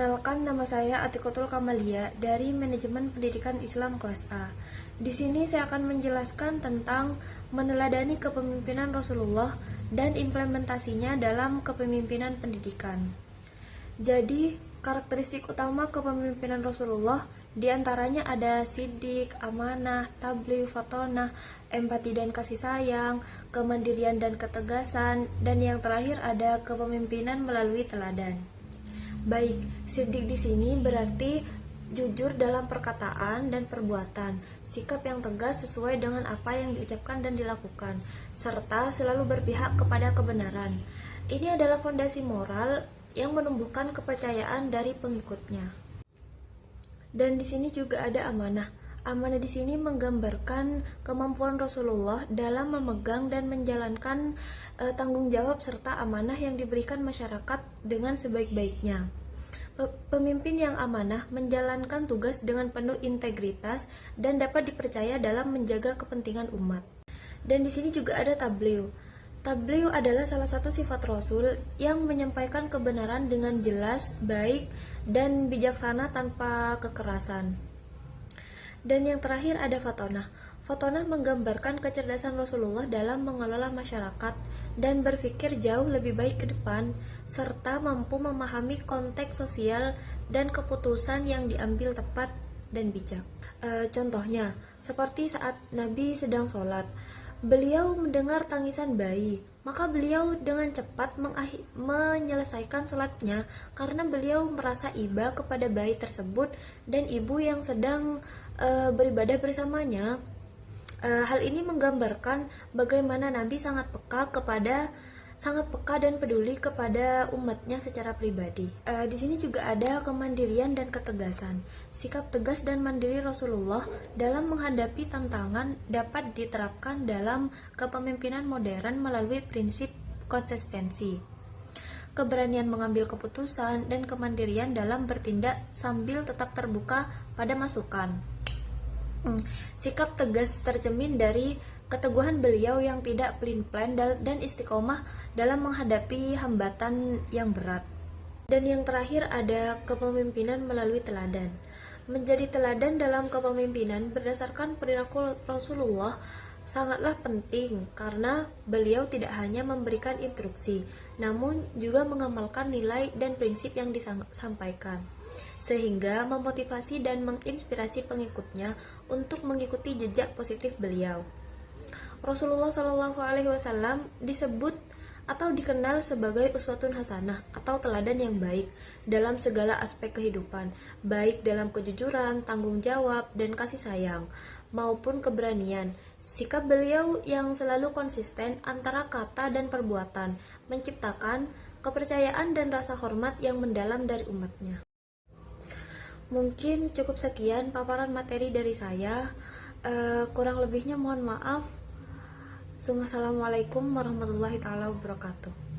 Perkenalkan, nama saya Atikotul Kamalia dari Manajemen Pendidikan Islam kelas A. Di sini saya akan menjelaskan tentang meneladani kepemimpinan Rasulullah dan implementasinya dalam kepemimpinan pendidikan. Jadi, karakteristik utama kepemimpinan Rasulullah diantaranya ada sidik, amanah, tabligh, fatonah, empati dan kasih sayang, kemandirian dan ketegasan, dan yang terakhir ada kepemimpinan melalui teladan. Baik, sidik di sini berarti jujur dalam perkataan dan perbuatan, sikap yang tegas sesuai dengan apa yang diucapkan dan dilakukan, serta selalu berpihak kepada kebenaran. Ini adalah fondasi moral yang menumbuhkan kepercayaan dari pengikutnya. Dan di sini juga ada amanah. Amanah di sini menggambarkan kemampuan Rasulullah dalam memegang dan menjalankan tanggung jawab serta amanah yang diberikan masyarakat dengan sebaik-baiknya. Pemimpin yang amanah menjalankan tugas dengan penuh integritas dan dapat dipercaya dalam menjaga kepentingan umat. Dan di sini juga ada tabligh. Tabligh adalah salah satu sifat Rasul yang menyampaikan kebenaran dengan jelas, baik, dan bijaksana tanpa kekerasan. Dan yang terakhir ada fatonah. Fatonah menggambarkan kecerdasan Rasulullah dalam mengelola masyarakat dan berpikir jauh lebih baik ke depan, serta mampu memahami konteks sosial dan keputusan yang diambil tepat dan bijak. Contohnya, seperti saat Nabi sedang sholat, beliau mendengar tangisan bayi, maka beliau dengan cepat menyelesaikan sholatnya karena beliau merasa iba kepada bayi tersebut dan ibu yang sedang beribadah bersamanya. Hal ini menggambarkan bagaimana Nabi sangat peka dan peduli kepada umatnya secara pribadi. Di sini juga ada kemandirian dan ketegasan. Sikap tegas dan mandiri Rasulullah dalam menghadapi tantangan dapat diterapkan dalam kepemimpinan modern melalui prinsip konsistensi, keberanian mengambil keputusan, dan kemandirian dalam bertindak sambil tetap terbuka pada masukan. Sikap tegas tercermin dari keteguhan beliau yang tidak pelin-pelan dan istiqomah dalam menghadapi hambatan yang berat. Dan yang terakhir ada kepemimpinan melalui teladan. Menjadi teladan dalam kepemimpinan berdasarkan perilaku Rasulullah sangatlah penting karena beliau tidak hanya memberikan instruksi, namun juga mengamalkan nilai dan prinsip yang disampaikan, sehingga memotivasi dan menginspirasi pengikutnya untuk mengikuti jejak positif beliau. Rasulullah SAW disebut atau dikenal sebagai uswatun hasanah atau teladan yang baik dalam segala aspek kehidupan, baik dalam kejujuran, tanggung jawab, dan kasih sayang, maupun keberanian. Sikap beliau yang selalu konsisten antara kata dan perbuatan menciptakan kepercayaan dan rasa hormat yang mendalam dari umatnya. Mungkin cukup sekian paparan materi dari saya. Kurang lebihnya mohon maaf. Assalamualaikum warahmatullahi wabarakatuh.